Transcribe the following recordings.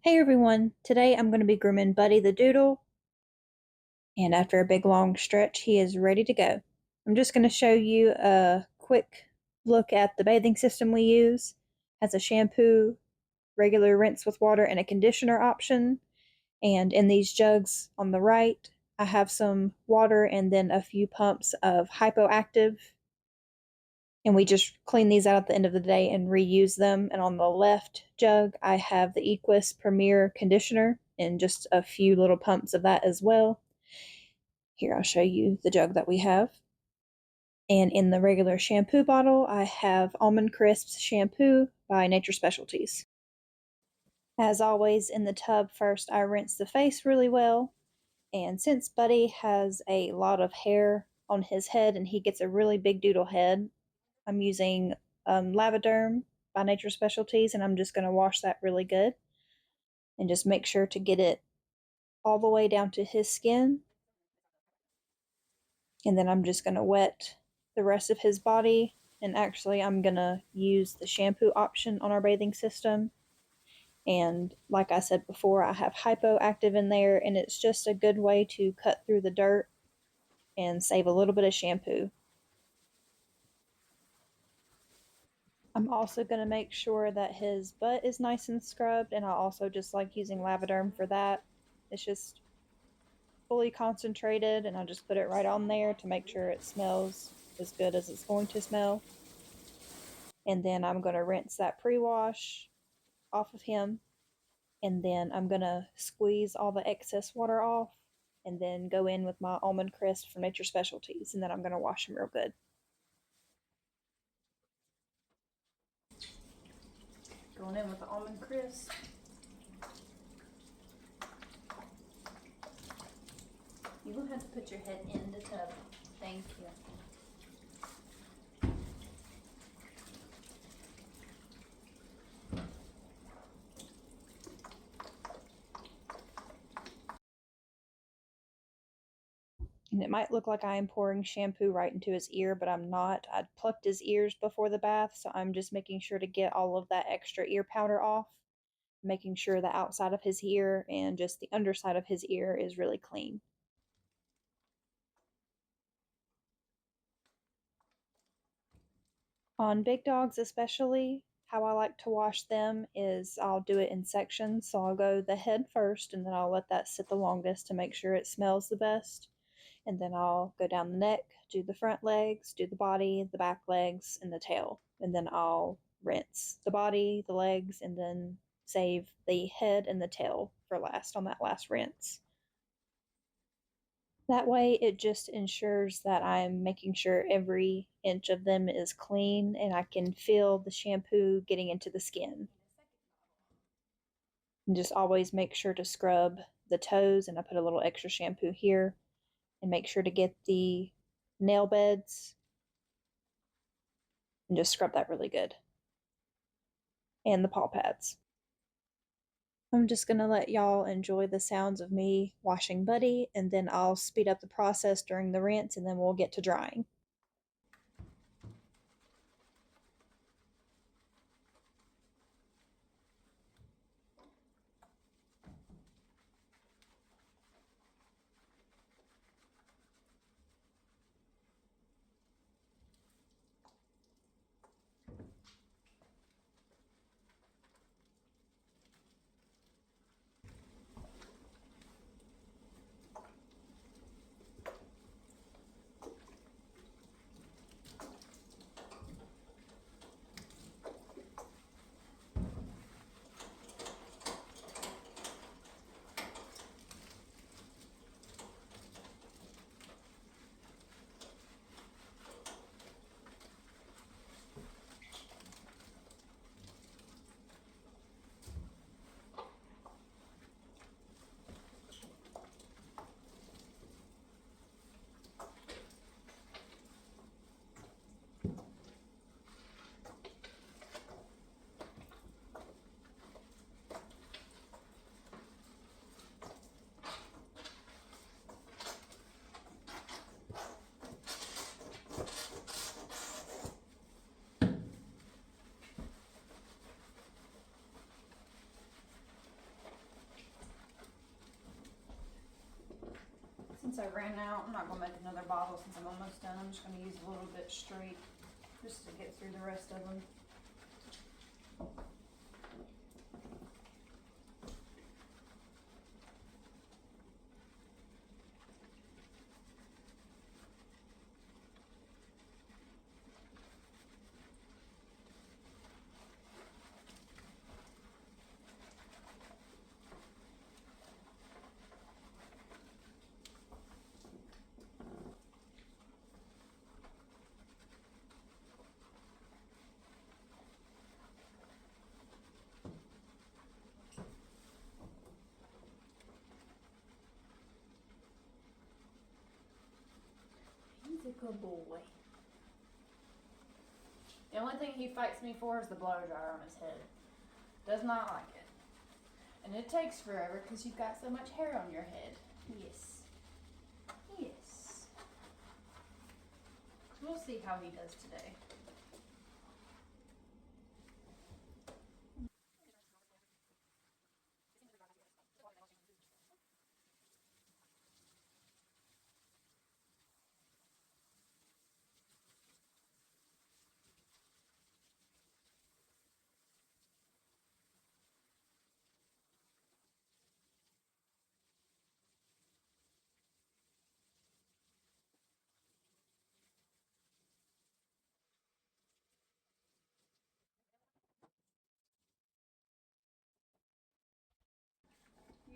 Hey everyone, today I'm going to be grooming Buddy the Doodle, and after a big long stretch, he is ready to go. I'm just going to show you a quick look at the bathing system we use. It has a shampoo, regular rinse with water, and a conditioner option. And in these jugs on the right, I have some water and then a few pumps of hypoactive, and we just clean these out at the end of the day and reuse them. And on the left jug, I have the Equus Premier conditioner and just a few little pumps of that as well. Here, I'll show you the jug that we have. And in the regular shampoo bottle, I have Almond Crisps shampoo by Nature Specialties. As always, in the tub, first I rinse the face really well. And since Buddy has a lot of hair on his head and he gets a really big doodle head, I'm using Lavaderm by Nature Specialties, and I'm just going to wash that really good and just make sure to get it all the way down to his skin. And then I'm just going to wet the rest of his body. And actually, I'm going to use the shampoo option on our bathing system. And like I said before, I have hypoactive in there, and it's just a good way to cut through the dirt and save a little bit of shampoo. I'm also going to make sure that his butt is nice and scrubbed, and I also just like using Lavaderm for that. It's just fully concentrated, and I'll just put it right on there to make sure it smells as good as it's going to smell. And then I'm going to rinse that pre-wash off of him, and then I'm going to squeeze all the excess water off, and then go in with my almond crisp from Nature Specialties, and then I'm going to wash him real good. Going in with the almond crisp. You will have to put your head in the tub. Thank you. And it might look like I am pouring shampoo right into his ear, but I'm not. I plucked his ears before the bath, so I'm just making sure to get all of that extra ear powder off, making sure the outside of his ear and just the underside of his ear is really clean. On big dogs, especially, how I like to wash them is I'll do it in sections. So I'll go the head first, and then I'll let that sit the longest to make sure it smells the best. And then I'll go down the neck, do the front legs, do the body, the back legs, and the tail. And then I'll rinse the body, the legs, and then save the head and the tail for last on that last rinse. That way, it just ensures that I'm making sure every inch of them is clean and I can feel the shampoo getting into the skin. And just always make sure to scrub the toes, and I put a little extra shampoo here, and make sure to get the nail beds and just scrub that really good. And the paw pads. I'm just going to let y'all enjoy the sounds of me washing Buddy, and then I'll speed up the process during the rinse, and then we'll get to drying. since I ran out, I'm not going to make another bottle since I'm almost done. I'm just going to use a little bit straight just to get through the rest of them. He's a good boy. The only thing he fights me for is the blow dryer on his head. Does not like it. And it takes forever because you've got so much hair on your head. Yes. Yes. We'll see how he does today.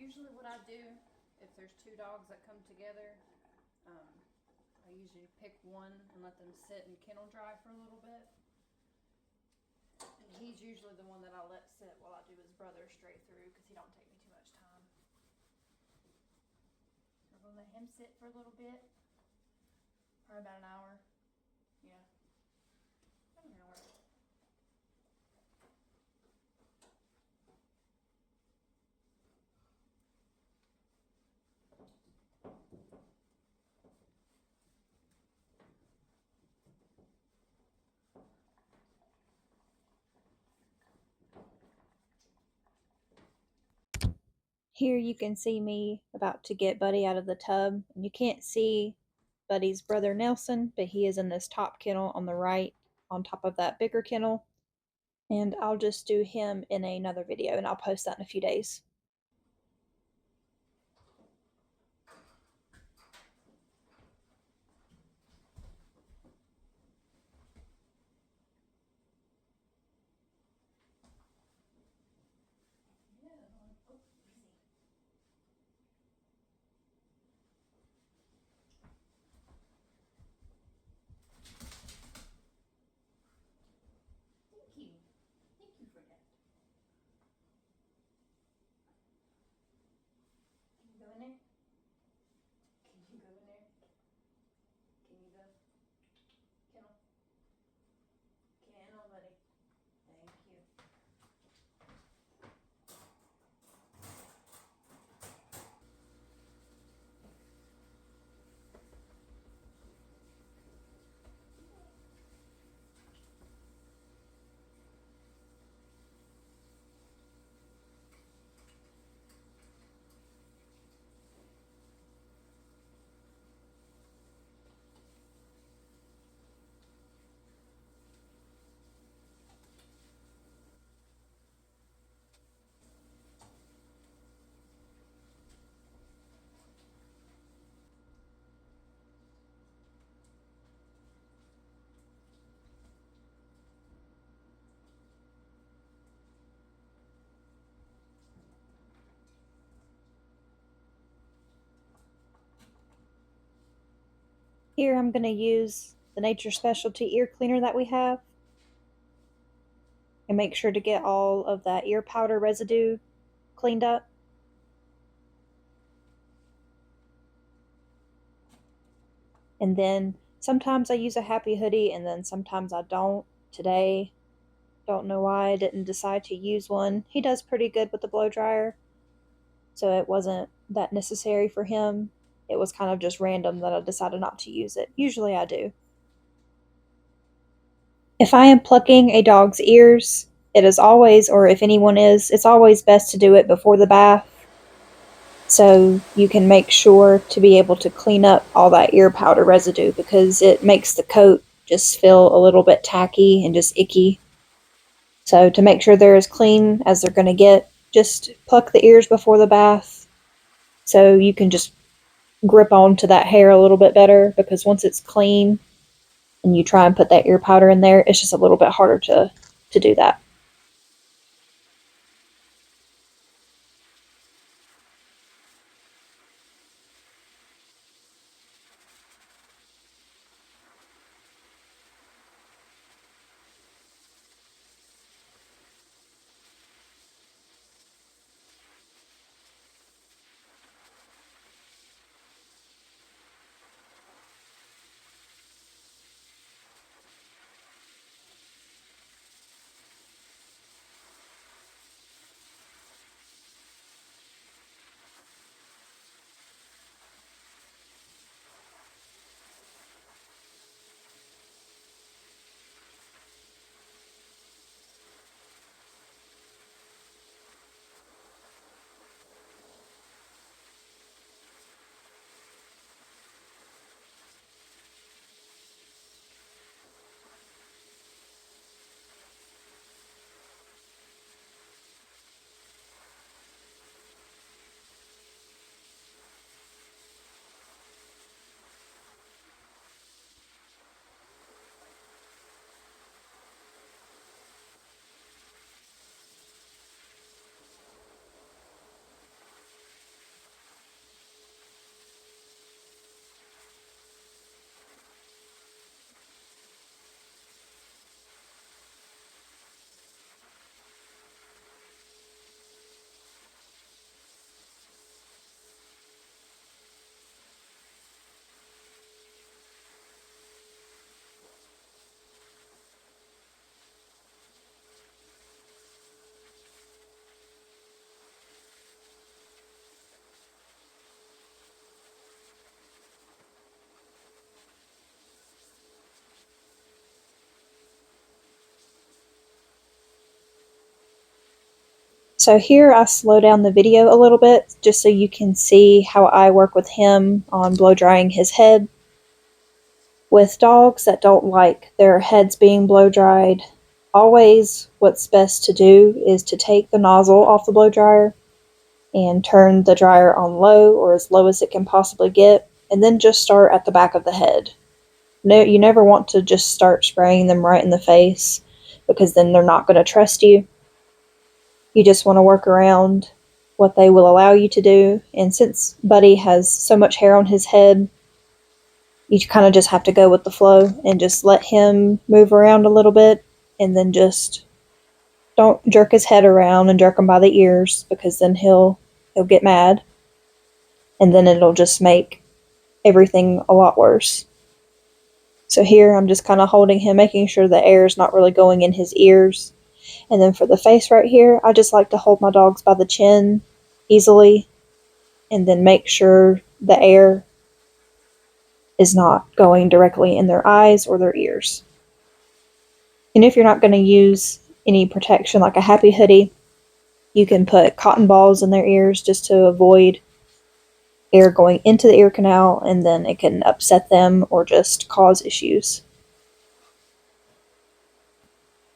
Usually what I do, if there's two dogs that come together, I usually pick one and let them sit and kennel dry for a little bit. And he's usually the one that I let sit while I do his brother straight through because he don't take me too much time. We're going to let him sit for a little bit, probably about an hour. Yeah, about an hour. Here you can see me about to get Buddy out of the tub. And you can't see Buddy's brother Nelson, but he is in this top kennel on the right on top of that bigger kennel. And I'll just do him in another video and I'll post that in a few days. Thank you for that. Can you go in there? Can you go in there? Can you go? Kennel. Kennel, buddy. Thank you. Here I'm going to use the Nature Specialty ear cleaner that we have and make sure to get all of that ear powder residue cleaned up. And then sometimes I use a Happy Hoodie and then sometimes I don't. Today, don't know why I didn't decide to use one. He does pretty good with the blow dryer, so it wasn't that necessary for him. It was kind of just random that I decided not to use it. Usually I do. If I am plucking a dog's ears, it is always, or if anyone is, it's always best to do it before the bath so you can make sure to be able to clean up all that ear powder residue, because it makes the coat just feel a little bit tacky and just icky. So to make sure they're as clean as they're going to get, just pluck the ears before the bath so you can just grip onto that hair a little bit better, because once it's clean and you try and put that ear powder in there, it's just a little bit harder to do that. So here I slow down the video a little bit just so you can see how I work with him on blow drying his head. With dogs that don't like their heads being blow dried, always what's best to do is to take the nozzle off the blow dryer and turn the dryer on low, or as low as it can possibly get, and then just start at the back of the head. No, you never want to just start spraying them right in the face, because then they're not going to trust you. You just want to work around what they will allow you to do. And since Buddy has so much hair on his head, you kind of just have to go with the flow and just let him move around a little bit, and then just don't jerk his head around and jerk him by the ears, because then he'll get mad, and then it'll just make everything a lot worse. So here I'm just kind of holding him, making sure the air is not really going in his ears. And then for the face right here, I just like to hold my dogs by the chin easily, and then make sure the air is not going directly in their eyes or their ears. And if you're not going to use any protection like a happy hoodie, you can put cotton balls in their ears just to avoid air going into the ear canal, and then it can upset them or just cause issues.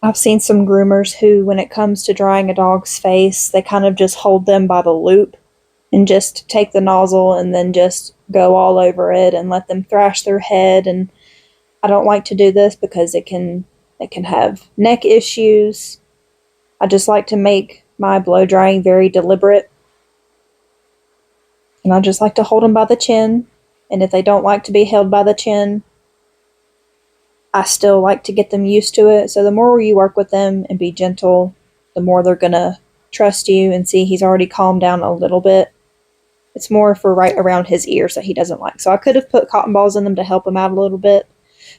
I've seen some groomers who, when it comes to drying a dog's face, they kind of just hold them by the loop and just take the nozzle and then just go all over it and let them thrash their head. And I don't like to do this because it can have neck issues. I just like to make my blow drying very deliberate, and I just like to hold them by the chin. And if they don't like to be held by the chin, I still like to get them used to it. So the more you work with them and be gentle, the more they're gonna trust you and see he's already calmed down a little bit. It's more for right around his ears that he doesn't like. So I could have put cotton balls in them to help him out a little bit,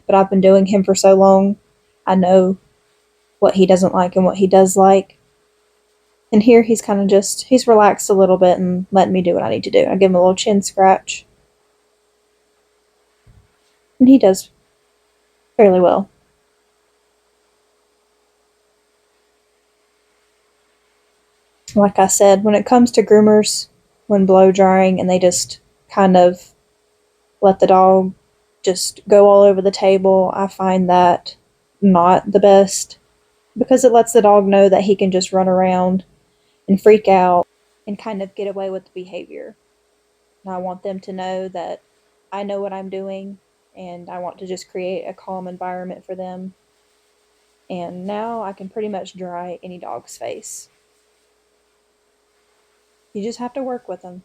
but I've been doing him for so long, I know what he doesn't like and what he does like. And here he's kind of just, he's relaxed a little bit and letting me do what I need to do. I give him a little chin scratch, and he does fairly well. Like I said, when it comes to groomers, when blow drying and they just kind of let the dog just go all over the table. I find that not the best because it lets the dog know that he can just run around and freak out and kind of get away with the behavior. And I want them to know that I know what I'm doing and I want to just create a calm environment for them. And now I can pretty much dry any dog's face. You just have to work with them.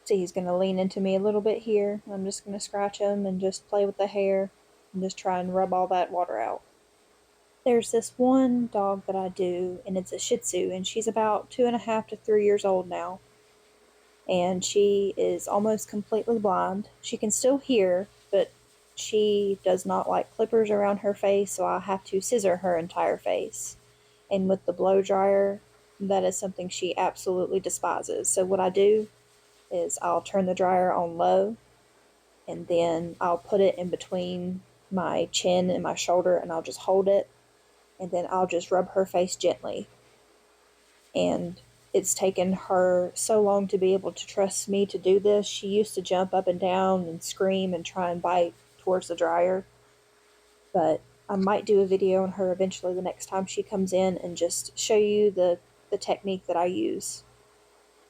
See, he's going to lean into me a little bit here. I'm just going to scratch him and just play with the hair and just try and rub all that water out. There's this one dog that I do, and it's a Shih Tzu, and she's about 2.5 to 3 years old now. And she is almost completely blind. She can still hear, but she does not like clippers around her face, so I have to scissor her entire face. And with the blow dryer, that is something she absolutely despises. So what I do is I'll turn the dryer on low and then I'll put it in between my chin and my shoulder and I'll just hold it and then I'll just rub her face gently. And it's taken her so long to be able to trust me to do this. She used to jump up and down and scream and try and bite towards the dryer. But I might do a video on her eventually the next time she comes in and just show you the technique that I use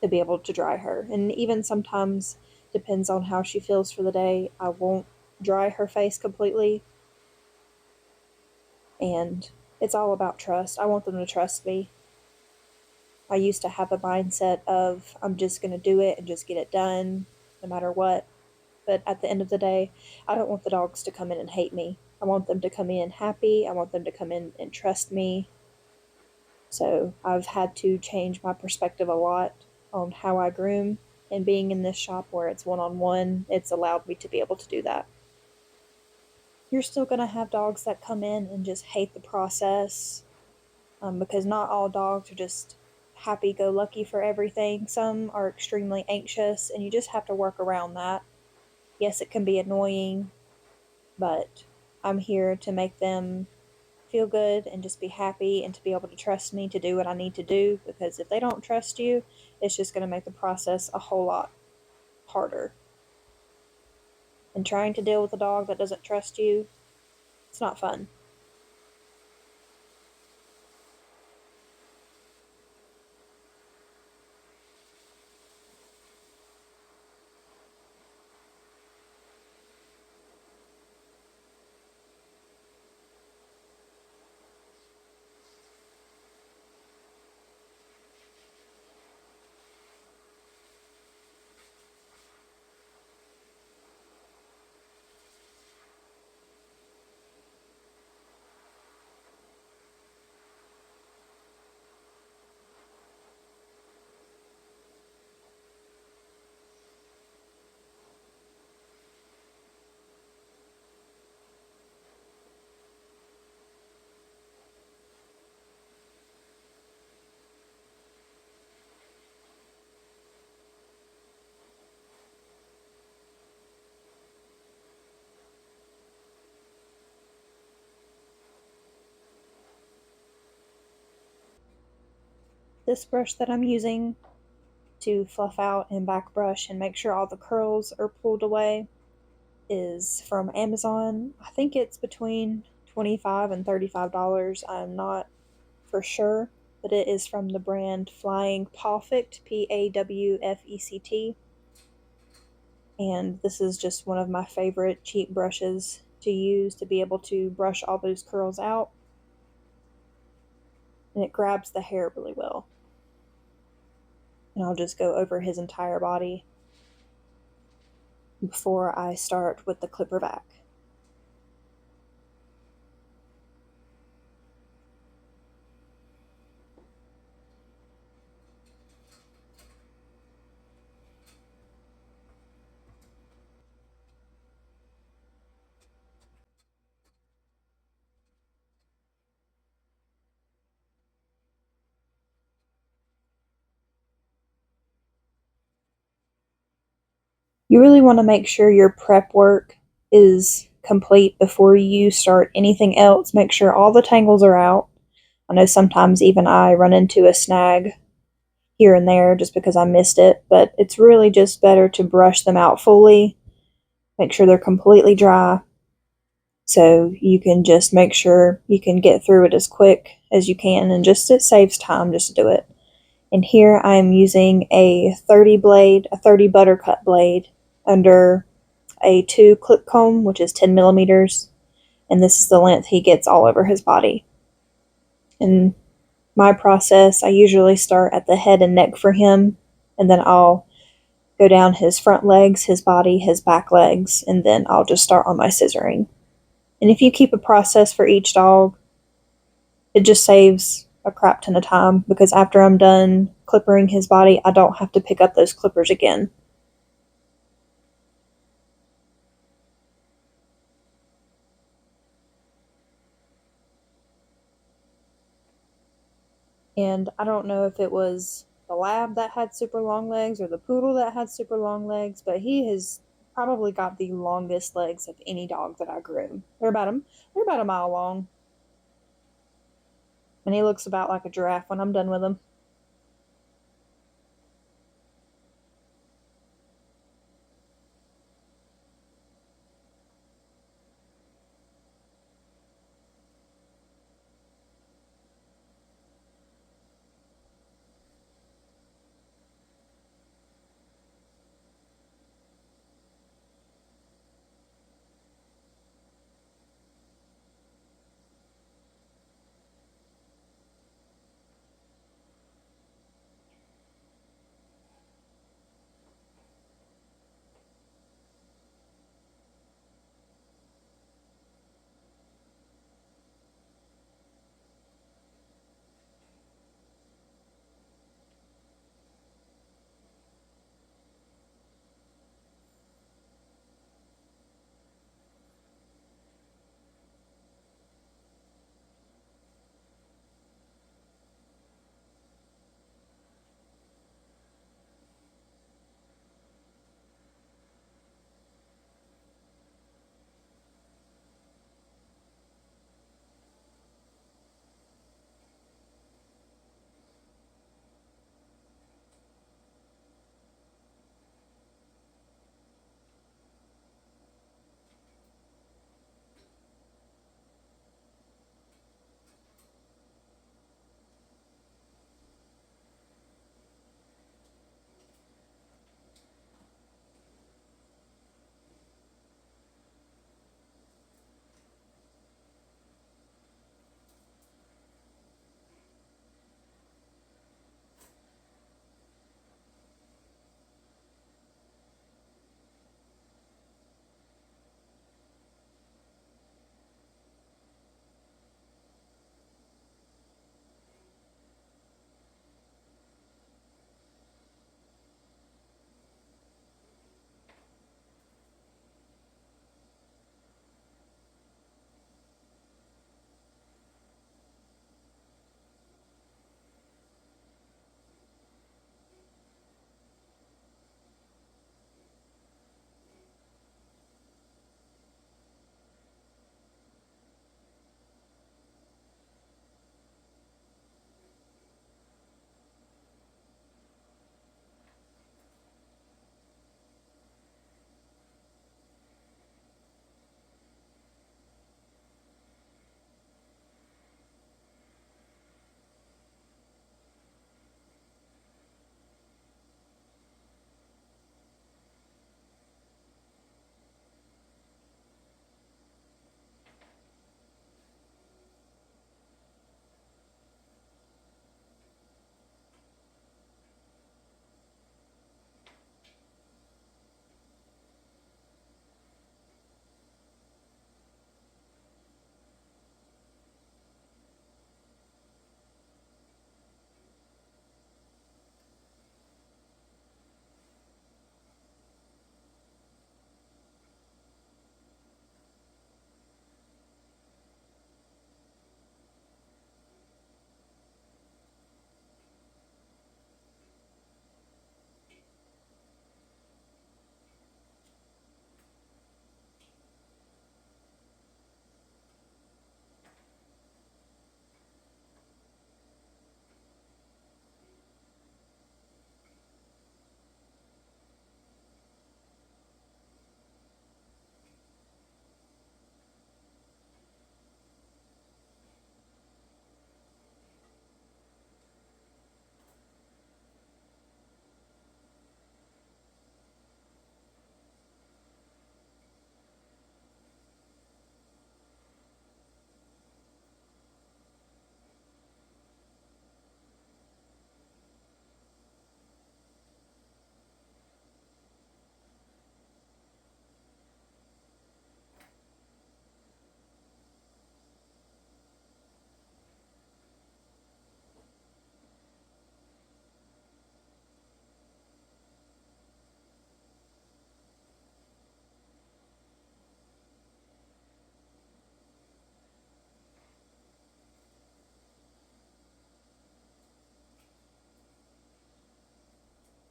to be able to dry her. And even sometimes, depends on how she feels for the day, I won't dry her face completely. And it's all about trust. I want them to trust me. I used to have a mindset of I'm just going to do it and just get it done no matter what. But at the end of the day, I don't want the dogs to come in and hate me. I want them to come in happy. I want them to come in and trust me. So I've had to change my perspective a lot on how I groom. And being in this shop where it's one on one, it's allowed me to be able to do that. You're still going to have dogs that come in and just hate the process because not all dogs are just happy go lucky for everything. Some are extremely anxious, and you just have to work around that. Yes, it can be annoying, but I'm here to make them feel good and just be happy and to be able to trust me to do what I need to do because if they don't trust you, it's just going to make the process a whole lot harder. And trying to deal with a dog that doesn't trust you, it's not fun. This brush that I'm using to fluff out and back brush and make sure all the curls are pulled away is from Amazon. I think it's between $25 and $35. I'm not for sure, but it is from the brand Flying Pawfect, Pawfect. And this is just one of my favorite cheap brushes to use to be able to brush all those curls out. And it grabs the hair really well. And I'll just go over his entire body before I start with the clipper vac. You really want to make sure your prep work is complete before you start anything else. Make sure all the tangles are out. I know sometimes even I run into a snag here and there just because I missed it, but it's really just better to brush them out fully, make sure they're completely dry, so you can just make sure you can get through it as quick as you can, and just it saves time just to do it. And here I'm using a 30 buttercut blade under a 2 clip comb, which is 10 millimeters, and this is the length he gets all over his body. In my process, I usually start at the head and neck for him, and then I'll go down his front legs, his body, his back legs, and then I'll just start on my scissoring. And if you keep a process for each dog, it just saves a crap ton of time, because after I'm done clippering his body, I don't have to pick up those clippers again. And I don't know if it was the lab that had super long legs or the poodle that had super long legs, but he has probably got the longest legs of any dog that I groom. They're about a mile long, and he looks about like a giraffe when I'm done with him.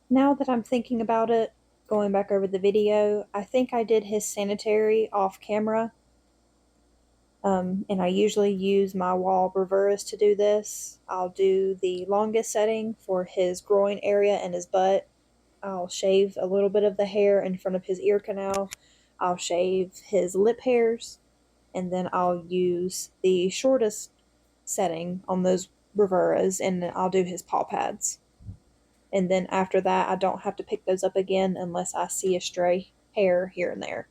Now that I'm thinking about it, going back over the video, I think I did his sanitary off camera. And I usually use my wall reverse to do this. I'll do the longest setting for his groin area and his butt. I'll shave a little bit of the hair in front of his ear canal. I'll shave his lip hairs, and then I'll use the shortest setting on those Reveras, and I'll do his paw pads. And then after that, I don't have to pick those up again unless I see a stray hair here and there.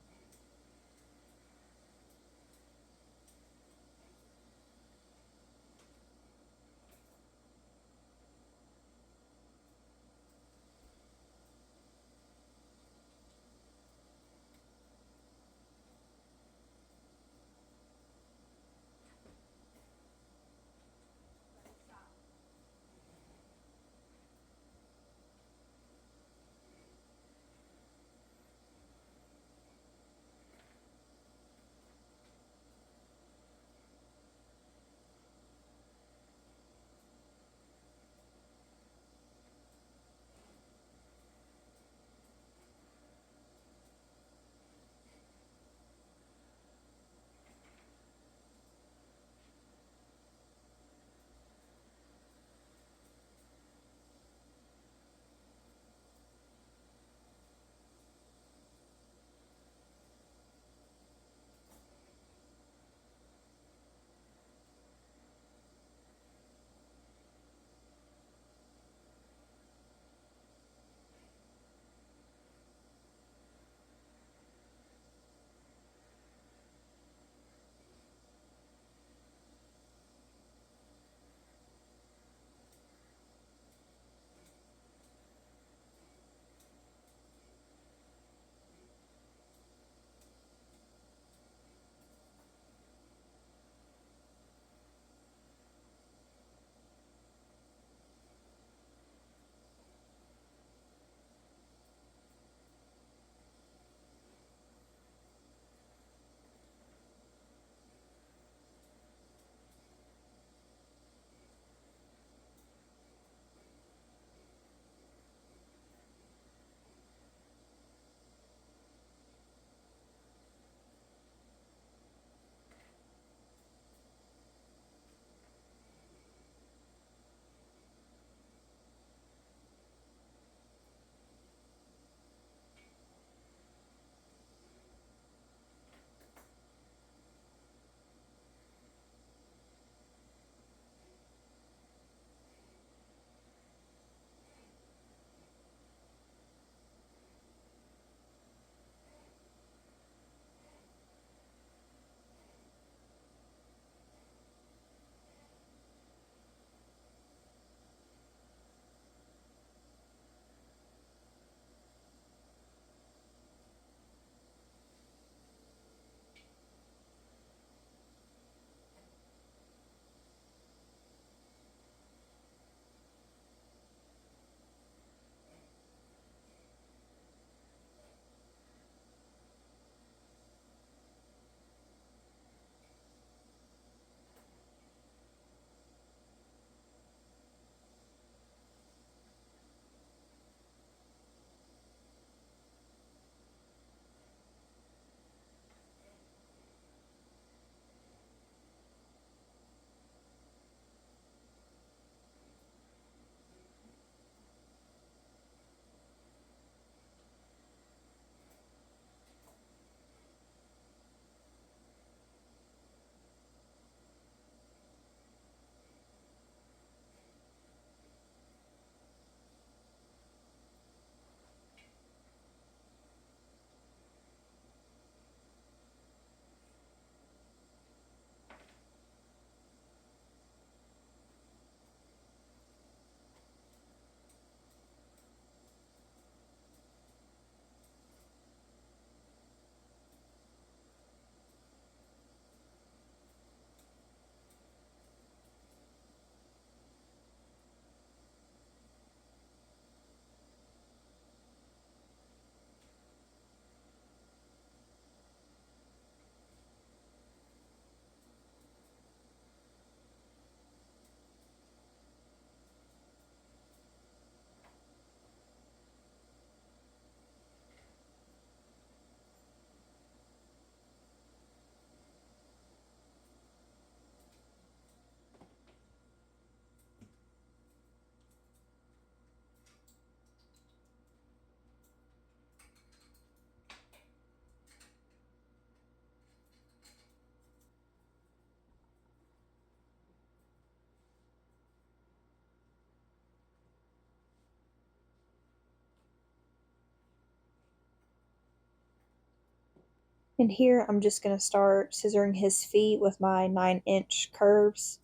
And here I'm just going to start scissoring his feet with my 9-inch curves.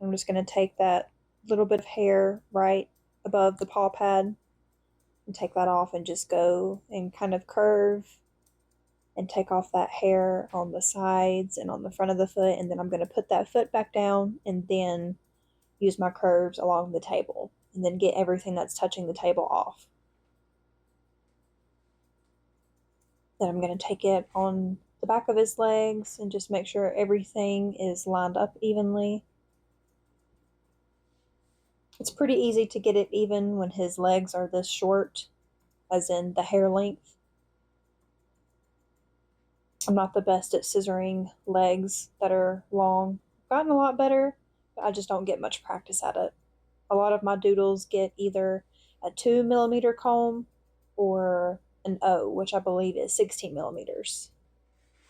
I'm just going to take that little bit of hair right above the paw pad and take that off and just go and kind of curve and take off that hair on the sides and on the front of the foot. And then I'm going to put that foot back down and then use my curves along the table and then get everything that's touching the table off. Then I'm going to take it on the back of his legs and just make sure everything is lined up evenly. It's pretty easy to get it even when his legs are this short, as in the hair length. I'm not the best at scissoring legs that are long. I've gotten a lot better, but I just don't get much practice at it. A lot of my doodles get either a 2 millimeter comb or an O, which I believe is 16 millimeters.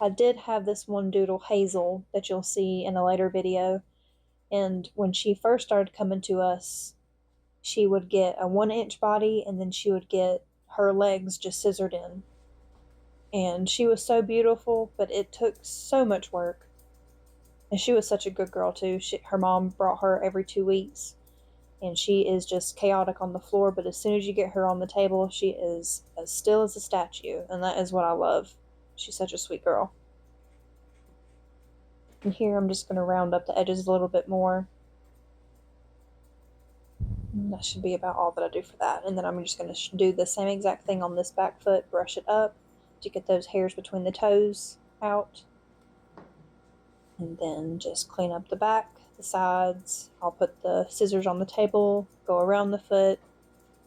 I did have this one doodle, Hazel, that you'll see in a later video, and when she first started coming to us, she would get a 1-inch body and then she would get her legs just scissored in. And she was so beautiful, but it took so much work. And she was such a good girl too. Her mom brought her every 2 weeks, and she is just chaotic on the floor. But as soon as you get her on the table, she is as still as a statue, and that is what I love. She's such a sweet girl. And here I'm just going to round up the edges a little bit more. And that should be about all that I do for that. And then I'm just going to do the same exact thing on this back foot, brush it up to get those hairs between the toes out. And then just clean up the back, the sides. I'll put the scissors on the table, go around the foot,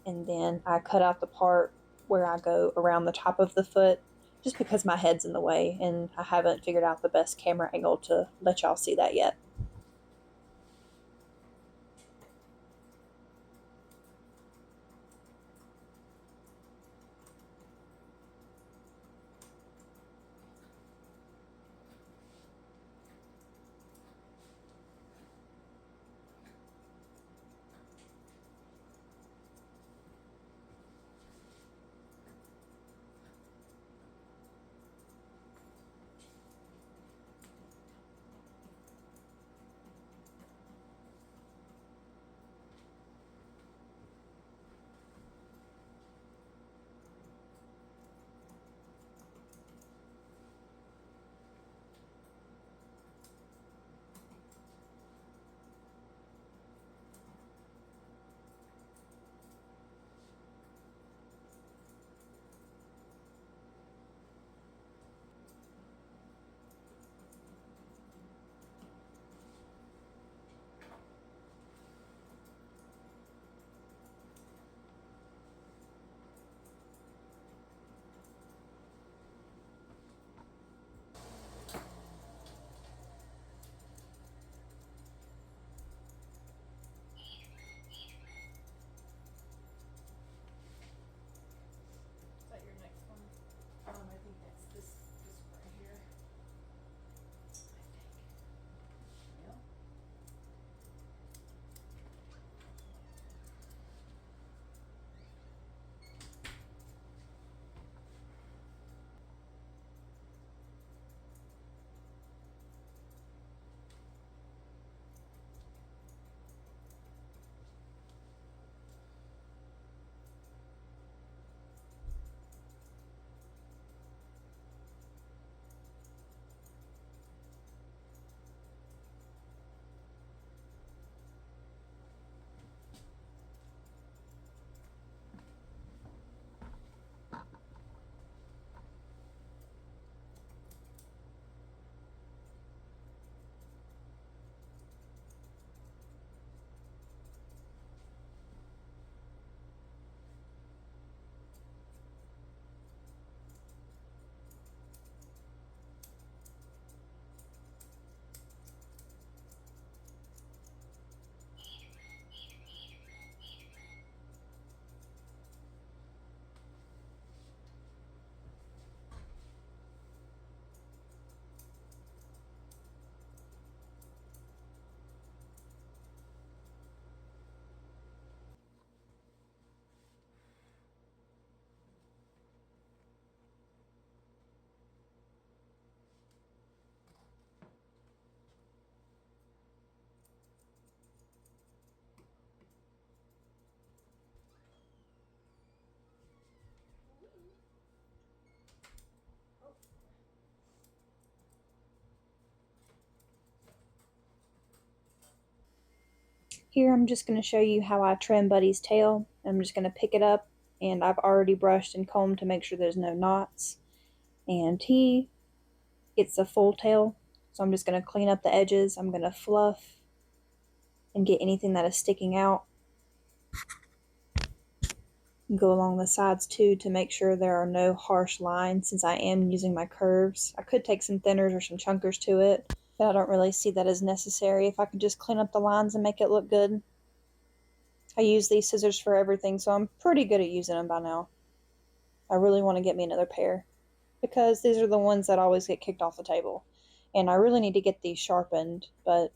and then I cut out the part where I go around the top of the foot just because my head's in the way and I haven't figured out the best camera angle to let y'all see that yet. Here I'm just going to show you how I trim Buddy's tail. I'm just going to pick it up, and I've already brushed and combed to make sure there's no knots. And he gets a full tail, so I'm just going to clean up the edges. I'm going to fluff and get anything that is sticking out. Go along the sides too to make sure there are no harsh lines, since I am using my curves. I could take some thinners or some chunkers to it, but I don't really see that as necessary. If I could just clean up the lines and make it look good. I use these scissors for everything, so I'm pretty good at using them by now. I really want to get me another pair, because these are the ones that always get kicked off the table. And I really need to get these sharpened, but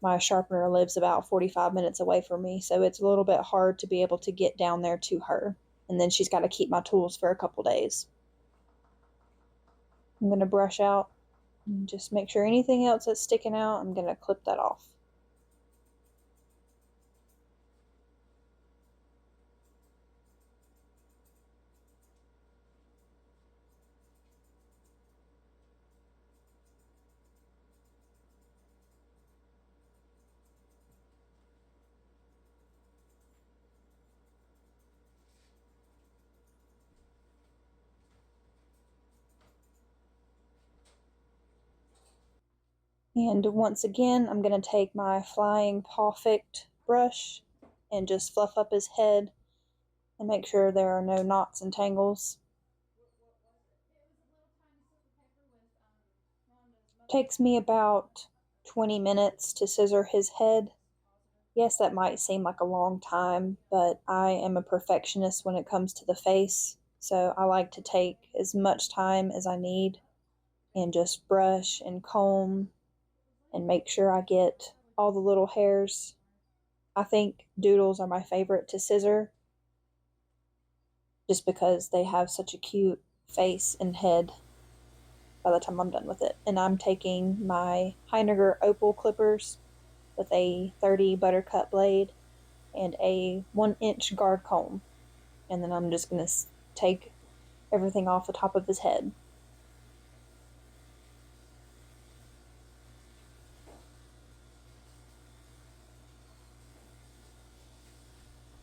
my sharpener lives about 45 minutes away from me, so it's a little bit hard to be able to get down there to her. And then she's got to keep my tools for a couple days. I'm going to brush out and just make sure anything else that's sticking out, I'm going to clip that off. And once again, I'm going to take my Flying Perfect brush and just fluff up his head and make sure there are no knots and tangles. Takes me about 20 minutes to scissor his head. Yes, that might seem like a long time, but I am a perfectionist when it comes to the face, so I like to take as much time as I need and just brush and comb and make sure I get all the little hairs. I think doodles are my favorite to scissor just because they have such a cute face and head by the time I'm done with it. And I'm taking my Heiniger Opal clippers with a 30 buttercut blade and a 1-inch guard comb. And then I'm just going to take everything off the top of his head.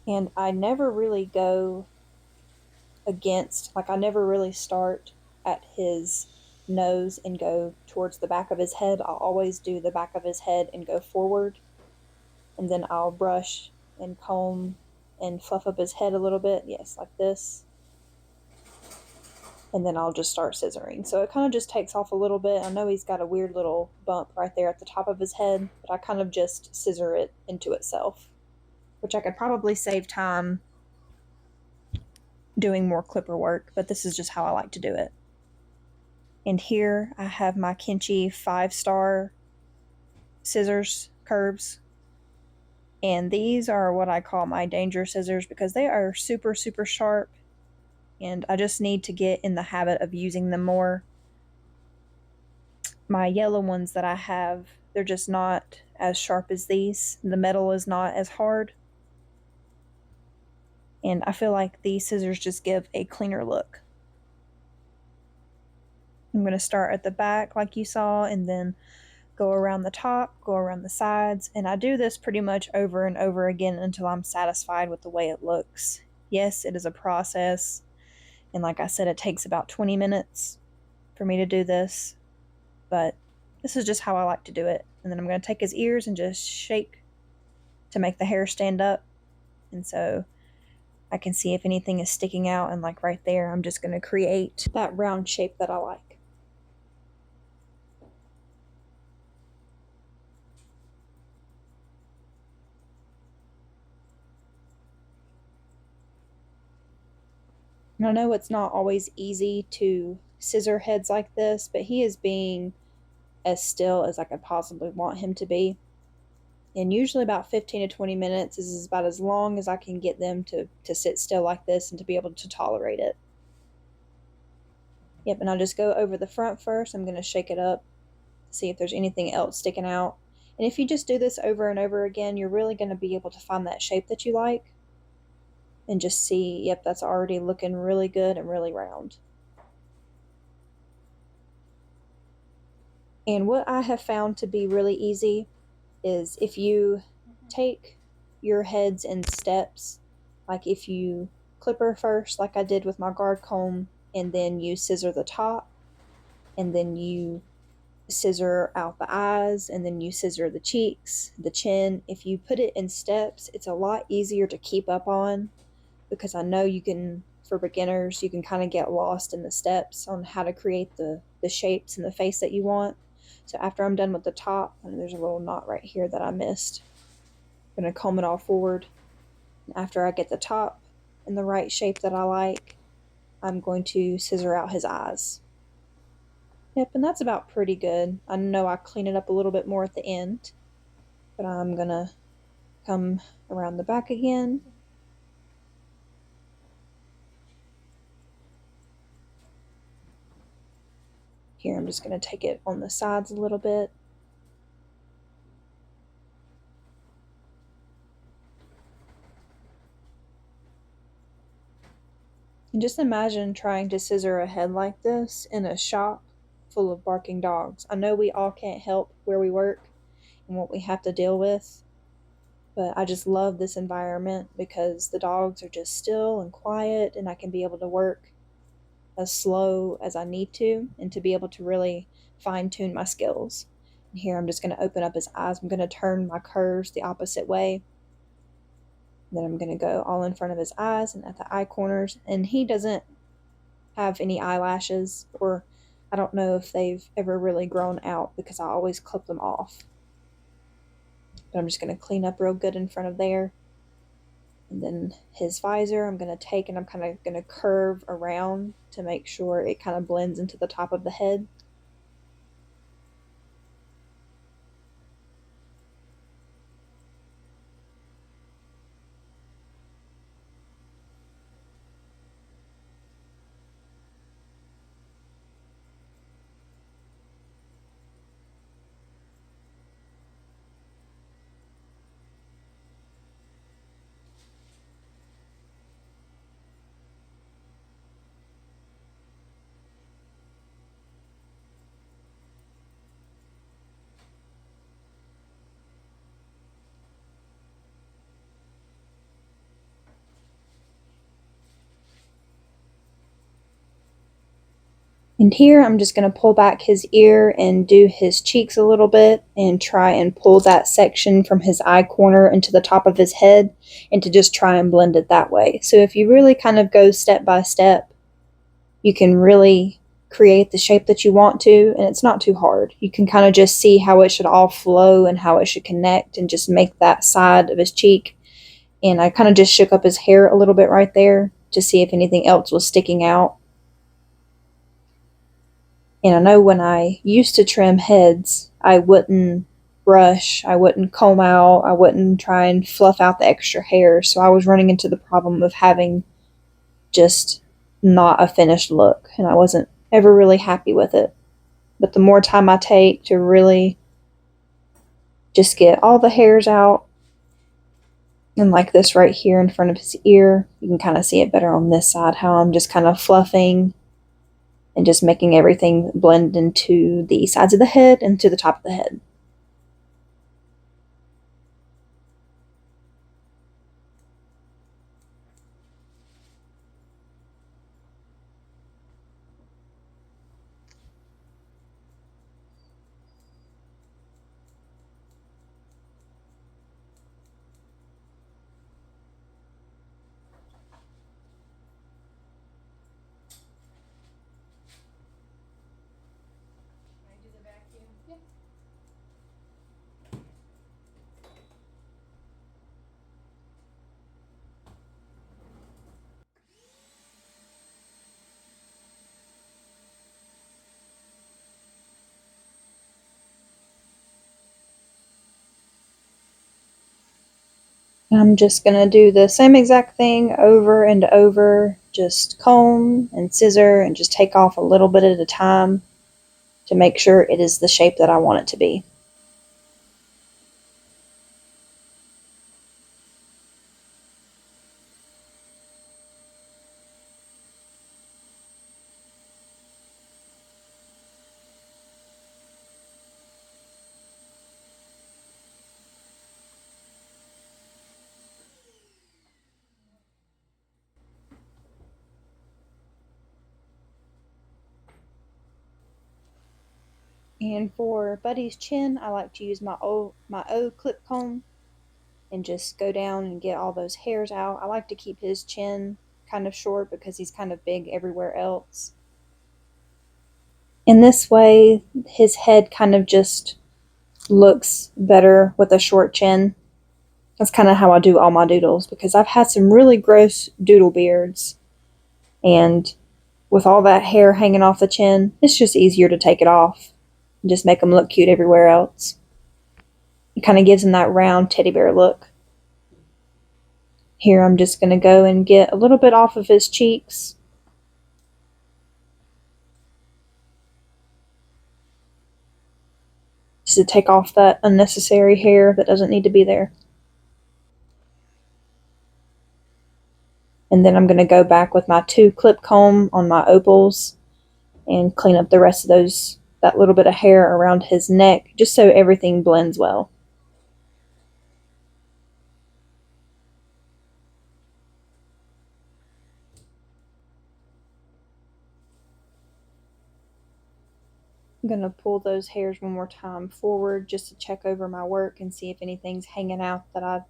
And I never really go against, like, I never really start at his nose and go towards the back of his head. I'll always do the back of his head and go forward, and then I'll brush and comb and fluff up his head a little bit, yes, like this, and then I'll just start scissoring. So it kind of just takes off a little bit. I know he's got a weird little bump right there at the top of his head, but I kind of just scissor it into itself, which I could probably save time doing more clipper work, but this is just how I like to do it. And here I have my Kenchi 5-star scissors curves. And these are what I call my danger scissors because they are super, super sharp. And I just need to get in the habit of using them more. My yellow ones that I have, they're just not as sharp as these. The metal is not as hard. And I feel like these scissors just give a cleaner look. I'm going to start at the back like you saw, and then go around the top, go around the sides, and I do this pretty much over and over again until I'm satisfied with the way it looks. Yes, it is a process, and like I said, it takes about 20 minutes for me to do this, but this is just how I like to do it. And then I'm going to take his ears and just shake to make the hair stand up, and so I can see if anything is sticking out, and like right there, I'm just going to create that round shape that I like. And I know it's not always easy to scissor heads like this, but he is being as still as I could possibly want him to be. And usually about 15 to 20 minutes is about as long as I can get them to sit still like this and to be able to tolerate it. Yep, and I'll just go over the front first. I'm going to shake it up, see if there's anything else sticking out. And if you just do this over and over again, you're really going to be able to find that shape that you like and just see, yep, that's already looking really good and really round. And what I have found to be really easy is if you take your heads in steps. Like if you clipper first, like I did with my guard comb, and then you scissor the top, and then you scissor out the eyes, and then you scissor the cheeks, the chin. If you put it in steps, it's a lot easier to keep up on, because I know you can, for beginners, you can kind of get lost in the steps on how to create the shapes and the face that you want. So after I'm done with the top, and there's a little knot right here that I missed, I'm going to comb it all forward. And after I get the top in the right shape that I like, I'm going to scissor out his eyes. Yep, and that's about pretty good. I know I clean it up a little bit more at the end, but I'm going to come around the back again. Here, I'm just going to take it on the sides a little bit. And just imagine trying to scissor a head like this in a shop full of barking dogs. I know we all can't help where we work and what we have to deal with, but I just love this environment because the dogs are just still and quiet, and I can be able to work as slow as I need to and to be able to really fine tune my skills. And here I'm just going to open up his eyes. I'm going to turn my curves the opposite way. Then I'm going to go all in front of his eyes and at the eye corners. And he doesn't have any eyelashes, or I don't know if they've ever really grown out because I always clip them off. But I'm just going to clean up real good in front of there. And then his visor, I'm going to take and I'm kind of going to curve around to make sure it kind of blends into the top of the head. And here I'm just going to pull back his ear and do his cheeks a little bit and try and pull that section from his eye corner into the top of his head and to just try and blend it that way. So if you really kind of go step by step, you can really create the shape that you want to, and it's not too hard. You can kind of just see how it should all flow and how it should connect and just make that side of his cheek. And I kind of just shook up his hair a little bit right there to see if anything else was sticking out. And I know when I used to trim heads, I wouldn't brush, I wouldn't comb out, I wouldn't try and fluff out the extra hair. So I was running into the problem of having just not a finished look, and I wasn't ever really happy with it. But the more time I take to really just get all the hairs out, and like this right here in front of his ear, you can kind of see it better on this side, how I'm just kind of fluffing and just making everything blend into the sides of the head and to the top of the head. I'm just going to do the same exact thing over and over, just comb and scissor and just take off a little bit at a time to make sure it is the shape that I want it to be. And for Buddy's chin, I like to use my O clip comb and just go down and get all those hairs out. I like to keep his chin kind of short because he's kind of big everywhere else. In this way, his head kind of just looks better with a short chin. That's kind of how I do all my doodles because I've had some really gross doodle beards, and with all that hair hanging off the chin, it's just easier to take it off and just make them look cute everywhere else. It kind of gives him that round teddy bear look. Here I'm just going to go and get a little bit off of his cheeks. Just to take off that unnecessary hair that doesn't need to be there. And then I'm going to go back with my 2 clip comb on my opals and clean up the rest of that little bit of hair around his neck, just so everything blends well. I'm going to pull those hairs one more time forward just to check over my work and see if anything's hanging out that I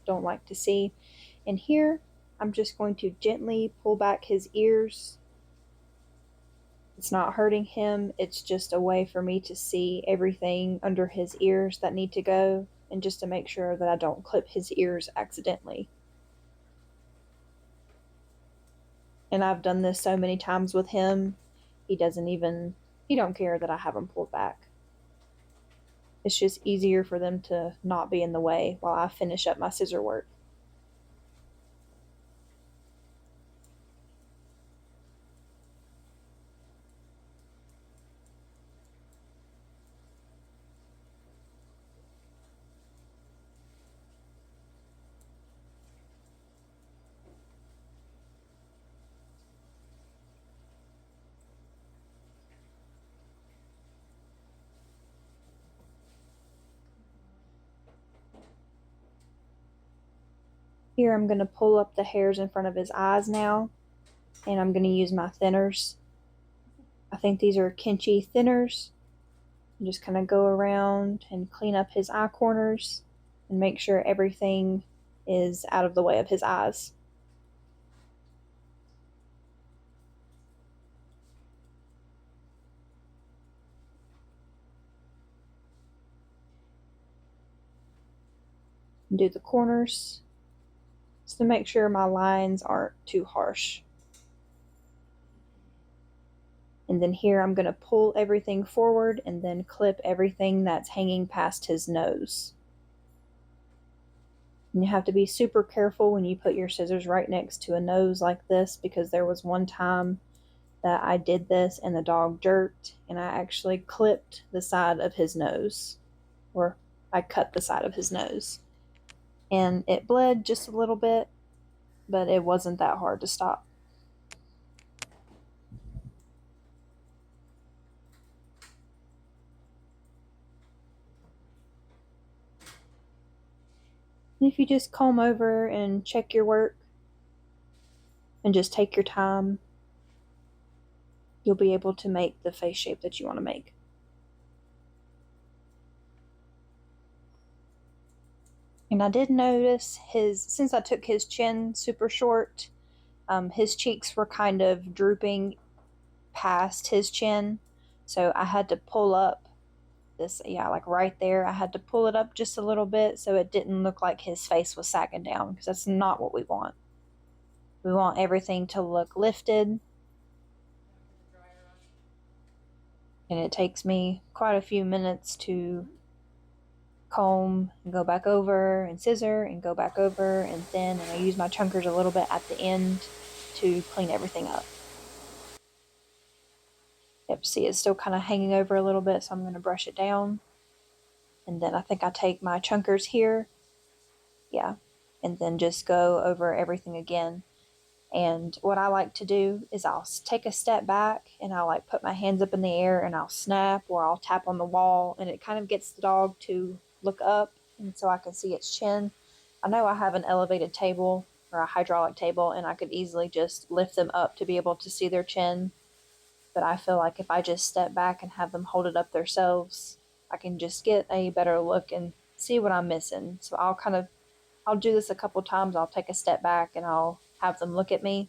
don't like to see. And here, I'm just going to gently pull back his ears. It's not hurting him, it's just a way for me to see everything under his ears that need to go, and just to make sure that I don't clip his ears accidentally. And I've done this so many times with him, he don't care that I have them pulled back. It's just easier for them to not be in the way while I finish up my scissor work. Here I'm going to pull up the hairs in front of his eyes now, and I'm going to use my thinners. I think these are Kenchi thinners. And just kind of go around and clean up his eye corners and make sure everything is out of the way of his eyes. And do the corners just to make sure my lines aren't too harsh. And then here I'm going to pull everything forward and then clip everything that's hanging past his nose. And you have to be super careful when you put your scissors right next to a nose like this, because there was one time that I did this and the dog jerked and I actually clipped the side of his nose, or I cut the side of his nose. And it bled just a little bit, but it wasn't that hard to stop. And if you just comb over and check your work and just take your time, you'll be able to make the face shape that you want to make. And I did notice since I took his chin super short, his cheeks were kind of drooping past his chin. So I had to pull up this, yeah, like right there. I had to pull it up just a little bit so it didn't look like his face was sagging down, because that's not what we want. We want everything to look lifted. And it takes me quite a few minutes to comb and go back over and scissor and go back over and thin, and I use my chunkers a little bit at the end to clean everything up. Yep, see it's still kind of hanging over a little bit, so I'm going to brush it down. And then I think I take my chunkers here, yeah, and then just go over everything again. And what I like to do is I'll take a step back and I'll like put my hands up in the air and I'll snap, or I'll tap on the wall, and it kind of gets the dog to look up, and so I can see its chin. I know I have an elevated table or a hydraulic table, and I could easily just lift them up to be able to see their chin. but I feel like if I just step back and have them hold it up themselves, I can just get a better look and see what I'm missing. So I'll do this a couple times. I'll take a step back and I'll have them look at me.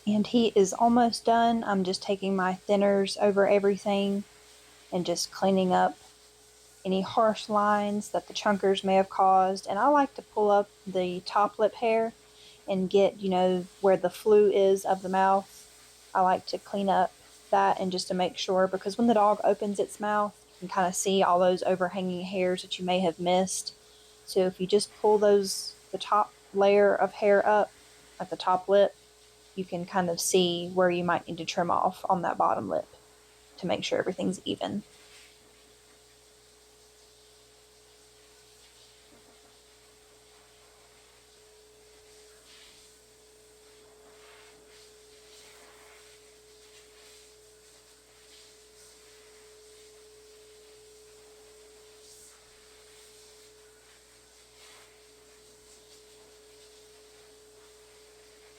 And he is almost done. I'm just taking my thinners over everything and just cleaning up any harsh lines that the chunkers may have caused. And I like to pull up the top lip hair and get, where the flue is of the mouth. I like to clean up that and just to make sure, because when the dog opens its mouth, you can kind of see all those overhanging hairs that you may have missed. So if you just pull the top layer of hair up at the top lip, you can kind of see where you might need to trim off on that bottom lip to make sure everything's even.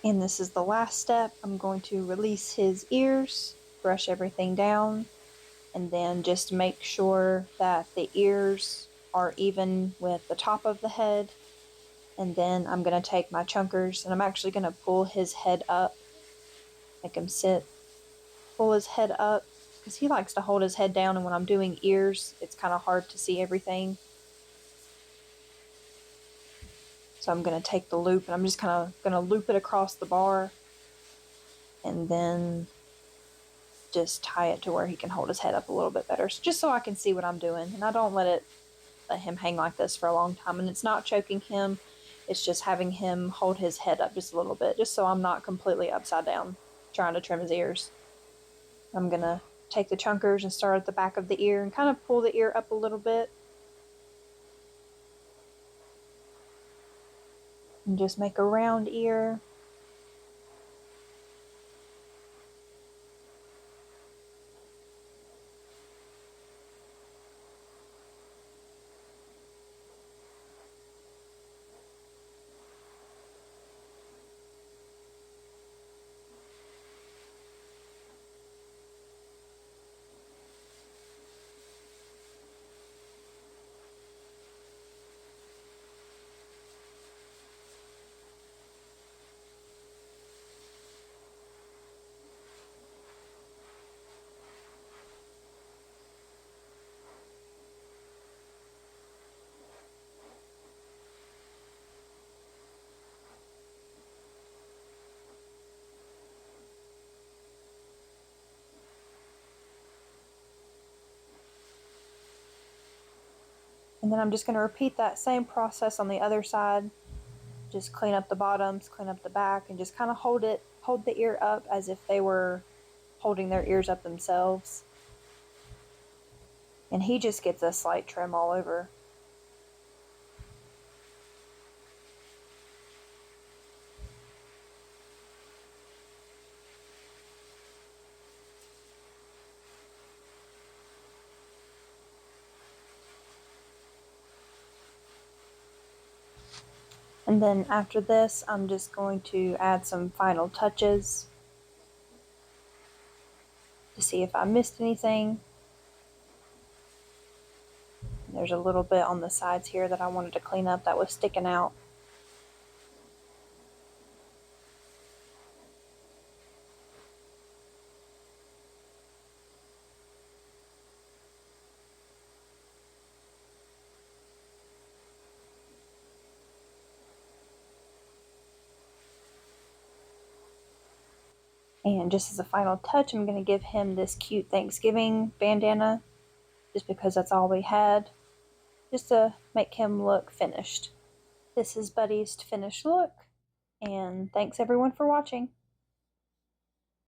And this is the last step. I'm going to release his ears, brush everything down, and then just make sure that the ears are even with the top of the head. And then I'm going to take my chunkers and I'm actually going to pull his head up, make him sit, pull his head up, because he likes to hold his head down, and when I'm doing ears, it's kind of hard to see everything. So I'm going to take the loop and I'm just kind of going to loop it across the bar and then just tie it to where he can hold his head up a little bit better, just so I can see what I'm doing. And I don't let him hang like this for a long time. And it's not choking him, it's just having him hold his head up just a little bit, just so I'm not completely upside down trying to trim his ears. I'm going to take the chunkers and start at the back of the ear and kind of pull the ear up a little bit and just make a round ear. And then I'm just going to repeat that same process on the other side. Just clean up the bottoms, clean up the back, and just kind of hold the ear up as if they were holding their ears up themselves. And he just gets a slight trim all over. And then after this, I'm just going to add some final touches to see if I missed anything. There's a little bit on the sides here that I wanted to clean up that was sticking out. And just as a final touch, I'm going to give him this cute Thanksgiving bandana, just because that's all we had, just to make him look finished. This is Buddy's finished look, and thanks everyone for watching.